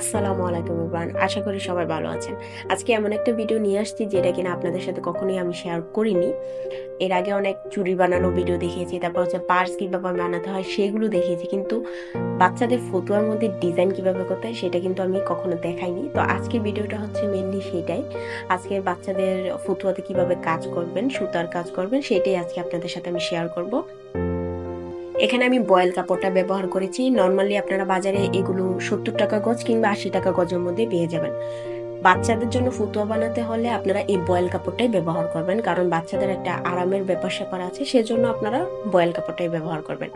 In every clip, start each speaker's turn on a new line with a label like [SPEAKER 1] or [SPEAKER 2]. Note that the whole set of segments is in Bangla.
[SPEAKER 1] আসসালামু আলাইকুম এভরিওয়ান, আশা করি সবাই ভালো আছেন। আজকে এমন একটা ভিডিও নিয়ে আসছি যেটা কিনা আপনাদের সাথে কখনোই আমি শেয়ার করিনি। এর আগে অনেক চুড়ি বানানো ভিডিও দেখিয়েছি, তারপর হচ্ছে পার্স কিভাবে বানাতে হয় সেগুলো দেখিয়েছি, কিন্তু বাচ্চাদের ফতুয়ার মধ্যে ডিজাইন কিভাবে করতে হয় সেটা কিন্তু আমি কখনো দেখাইনি। তো আজকের ভিডিওটা হচ্ছে মেনলি সেটাই। আজকে বাচ্চাদের ফতুয়াতে কিভাবে কাজ করবেন, সুতার কাজ করবেন, সেটাই আজকে আপনাদের সাথে আমি শেয়ার করব। এখানে আমি বয়েল কাপড়টা ব্যবহার করেছি। নর্মালি আপনারা বাজারে এগুলো 70 টাকা গজ কিংবা 80 টাকা গজের মধ্যে পেয়ে যাবেন। বাচ্চাদের জন্য ফতুয়া বানাতে হলে আপনারা এই বয়েল কাপড়টাই ব্যবহার করবেন, কারণ বাচ্চাদের একটা আরামের ব্যাপার স্যাপার আছে, সেজন্য আপনারা বয়েল কাপড়টাই ব্যবহার করবেন।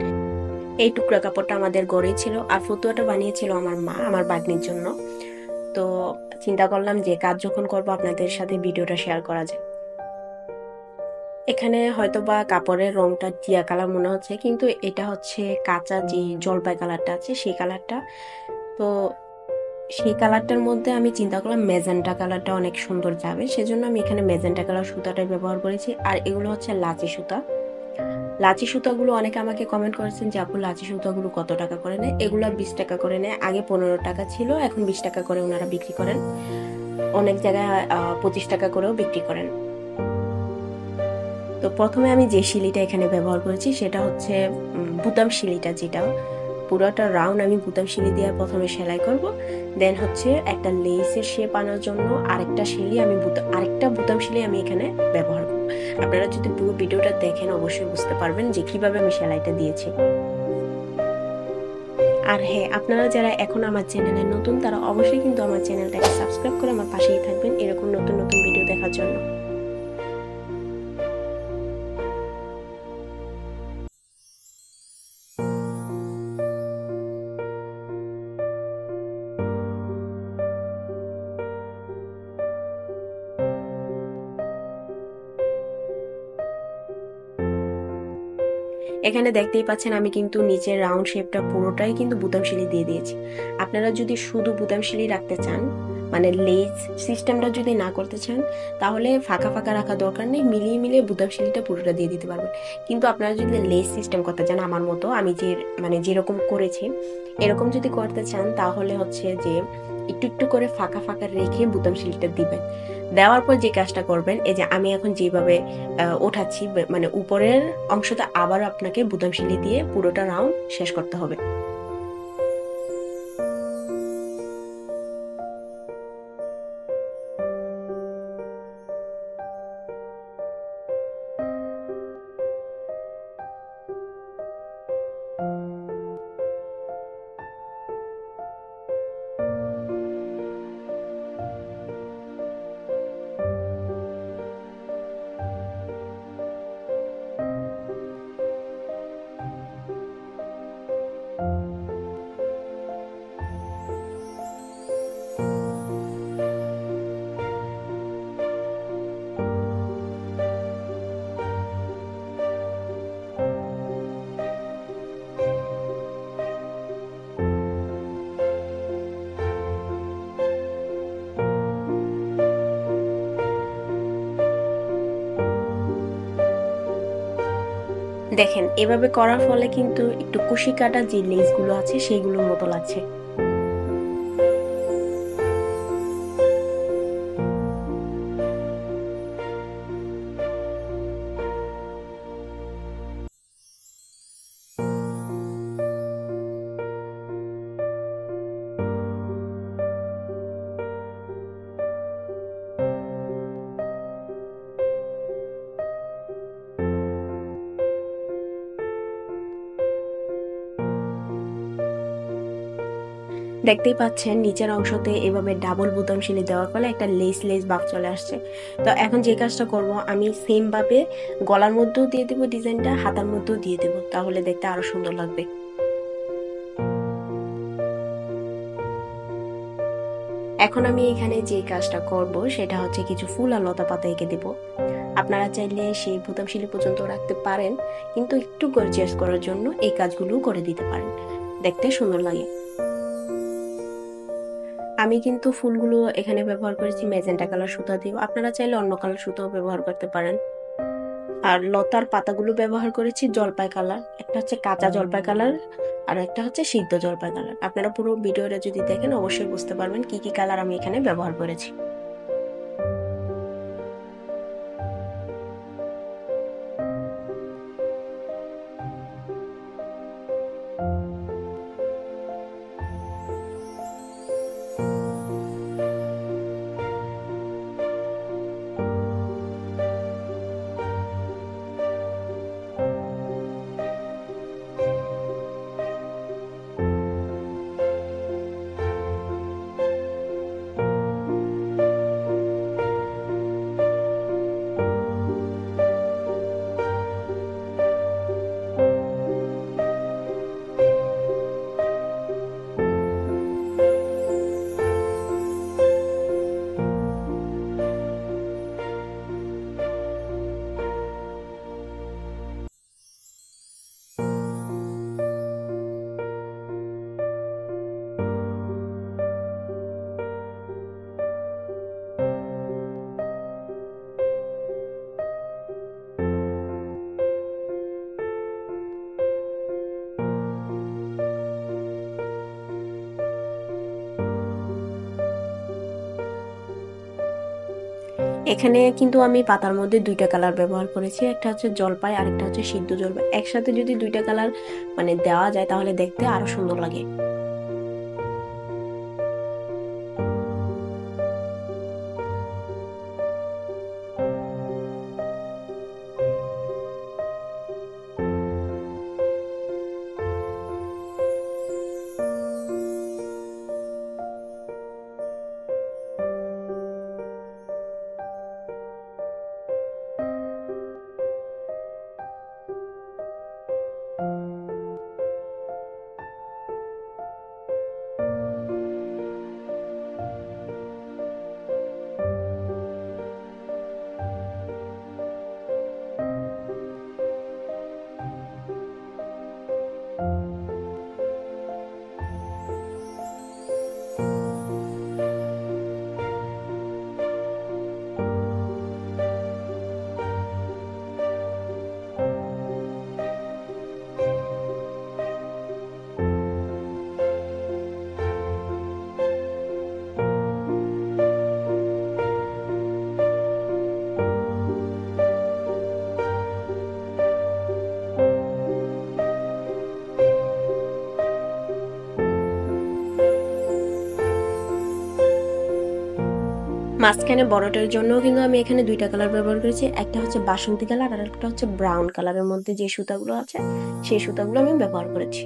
[SPEAKER 1] এই টুকরা কাপড়টা আমাদের গড়েই ছিল, আর ফতুয়াটা বানিয়েছিল আমার মা আমার বাগ্নির জন্য। তো চিন্তা করলাম যে কাজ যখন করবো আপনাদের সাথে ভিডিওটা শেয়ার করা যায়। এখানে হয়তোবা কাপড়ের রংটা টিয়া কালার মনে হচ্ছে, কিন্তু এটা হচ্ছে কাঁচা যে জলপাই কালারটা আছে সেই কালারটা। তো সেই কালারটার মধ্যে আমি চিন্তা করলাম মেজেন্টা কালারটা অনেক সুন্দর যাবে, সেজন্য আমি এখানে মেজেন্টা কালার সুতাটাই ব্যবহার করেছি। আর এগুলো হচ্ছে লাচি সুতা। লাচি সুতাগুলো অনেকে আমাকে কমেন্ট করেছেন যে আপু লাচি সুতাগুলো কত টাকা করে নেয়। এগুলো 20 টাকা করে নেয়, আগে 15 টাকা ছিল, এখন 20 টাকা করে ওনারা বিক্রি করেন। অনেক জায়গায় 25 টাকা করেও বিক্রি করেন। তো প্রথমে আমি যে শিলিটা এখানে ব্যবহার করেছি সেটা হচ্ছে বুতাম শিলিটা, যেটা পুরোটা রাউন্ড আমি বুতাম শিলি দিয়ে প্রথমে সেলাই করব। দেন হচ্ছে একটা লেসের শেপ আনার জন্য আরেকটা বুতাম শিলি আমি এখানে ব্যবহার করব। আপনারা যদি পুরো ভিডিওটা দেখেন অবশ্যই বুঝতে পারবেন যে কিভাবে আমি সেলাইটা দিয়েছি। আর হ্যাঁ, আপনারা যারা এখন আমার চ্যানেলে নতুন তারা অবশ্যই কিন্তু আমার চ্যানেলটাকে সাবস্ক্রাইব করে আমার পাশেই থাকবেন এরকম নতুন নতুন ভিডিও দেখার জন্য। এখানে দেখতেই পাচ্ছেন আমি কিন্তু নিচের রাউন্ড শেপটা পুরোটাই কিন্তু বুতাম শিলি দিয়ে দিয়েছি। আপনারা যদি শুধু বুতাম শিলি রাখতে চান, মানে লেস সিস্টেমটা যদি না করতে চান, তাহলে ফাঁকা ফাঁকা রাখা দরকার নেই, মিলিয়ে মিলিয়ে বুতাম শিলিটা পুরোটা দিয়ে দিতে পারবেন। কিন্তু আপনারা যদি লেস সিস্টেম করতে চান আমার মতো, আমি যে মানে যেরকম করেছি এরকম যদি করতে চান, তাহলে হচ্ছে যে একটু একটু করে ফাঁকা ফাঁকা রেখে বুতাম শিলিটা দিবেন। দেওয়ার পর যে কাজটা করবেন, এই যে আমি এখন যেভাবে ওঠাচ্ছি, মানে উপরের অংশটা আবার আপনাকে বুতাম শিলি দিয়ে পুরোটা রাউন্ড শেষ করতে হবে। দেখেন এভাবে করার ফলে কিন্তু একটু কুশি কাটা যে লেস গুলো আছে সেইগুলোর মতো লাগছে। দেখতেই পাচ্ছেন নিচের অংশতে এভাবে ডাবল বোতাম শিলি দেওয়ার ফলে একটা লেস লেস ভাব চলে আসছে। তো এখন যে কাজটা করব, আমি সেম ভাবে গলার মধ্যেও দিয়ে দেবো ডিজাইনটা, হাতার মধ্যেও দিয়ে দেবো, তাহলে দেখতে আরো সুন্দর লাগবে। এখন আমি এখানে যে কাজটা করব সেটা হচ্ছে কিছু ফুল আর লতা পাতা এঁকে দেব। আপনারা চাইলে সেই বোতাম শিলি পর্যন্ত রাখতে পারেন, কিন্তু একটু গর্জিয়াস করার জন্য এই কাজগুলো করে দিতে পারেন, দেখতে সুন্দর লাগে। আমি কিন্তু ফুলগুলো এখানে ব্যবহার করেছি মেজেন্টা কালার সুতা দিয়ে, আপনারা চাইলে অন্য কালার সুতাও ব্যবহার করতে পারেন। আর লতার পাতাগুলো ব্যবহার করেছি জলপাই কালার, একটা হচ্ছে কাঁচা জলপাই কালার আর একটা হচ্ছে সিদ্ধ জলপাই কালার। আপনারা পুরো ভিডিওটা যদি দেখেন অবশ্যই বুঝতে পারবেন কি কি কালার আমি এখানে ব্যবহার করেছি। এখানে কিন্তু আমি পাতার মধ্যে দুইটা কালার ব্যবহার করেছি, একটা হচ্ছে জলপাই আর একটা হচ্ছে সিদ্ধ জলপাই। একসাথে যদি দুইটা কালার মানে দেওয়া যায় তাহলে দেখতে আরো সুন্দর লাগে। মাঝখানে বড়টার জন্য কিন্তু আমি এখানে দুইটা কালার ব্যবহার করেছি, একটা হচ্ছে বাসন্তী কালার আর একটা হচ্ছে ব্রাউন কালারের মধ্যে যে সুতাগুলো আছে সেই সুতাগুলো আমি ব্যবহার করেছি।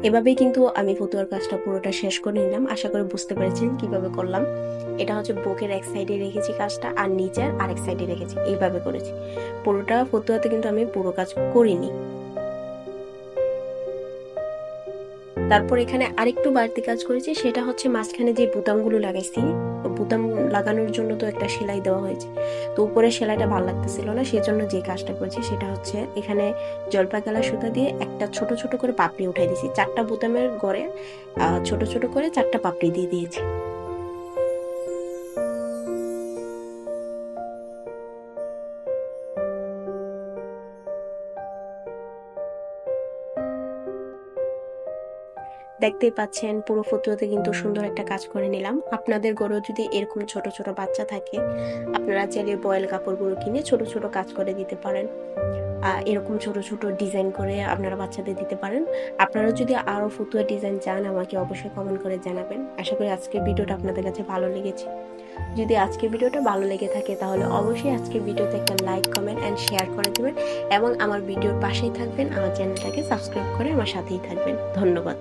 [SPEAKER 1] এভাবেই কিন্তু আমি ফতুয়ার কাজটা পুরোটা শেষ করে নিলাম। আশা করি বুঝতে পেরেছেন কিভাবে করলাম। এটা হচ্ছে বুকের এক সাইডে রেখেছি কাজটা, আর নিচের আরেক সাইডে রেখেছি, এইভাবে করেছি। পুরোটা ফতুয়াতে কিন্তু আমি পুরো কাজ করিনি। তারপর এখানে আরেকটু বাড়তি কাজ করেছি, সেটা হচ্ছে মাঝখানে যে বুতামগুলো লাগাইছি, বুতাম লাগানোর জন্য তো একটা সেলাই দেওয়া হয়েছে, তো উপরে সেলাইটা ভালো লাগতেছিল না, সেজন্য যে কাজটা করেছি সেটা হচ্ছে এখানে জলপাই কালার সুতা দিয়ে একটা ছোট ছোট করে পাপড়ি উঠাই দিয়েছি। 4টা বুতামের গড়ে ছোট ছোট করে 4টা পাপড়ি দিয়ে দিয়েছি। দেখতেই পাচ্ছেন পুরো ফতুয়াতে কিন্তু সুন্দর একটা কাজ করে নিলাম। আপনাদের ঘরেও যদি এরকম ছোট ছোট বাচ্চা থাকে, আপনারা চাইলে বয়েল কাপড়গুলো কিনে ছোট ছোট কাজ করে দিতে পারেন। এরকম ছোট ছোট ডিজাইন করে আপনারা বাচ্চাদের দিতে পারেন। আপনারা যদি আরো ফতুয়া ডিজাইন চান, আমাকে অবশ্যই কমেন্ট করে জানাবেন। আশা করি আজকের ভিডিওটা আপনাদের কাছে ভালো লেগেছে। যদি আজকের ভিডিওটা ভালো লেগে থাকে তাহলে অবশ্যই আজকের ভিডিওতে একটা লাইক, কমেন্ট এন্ড শেয়ার করে দেবেন, এবং আমার ভিডিওর পাশেই থাকবেন। আমার চ্যানেলটাকে সাবস্ক্রাইব করে আমার সাথেই থাকবেন। ধন্যবাদ।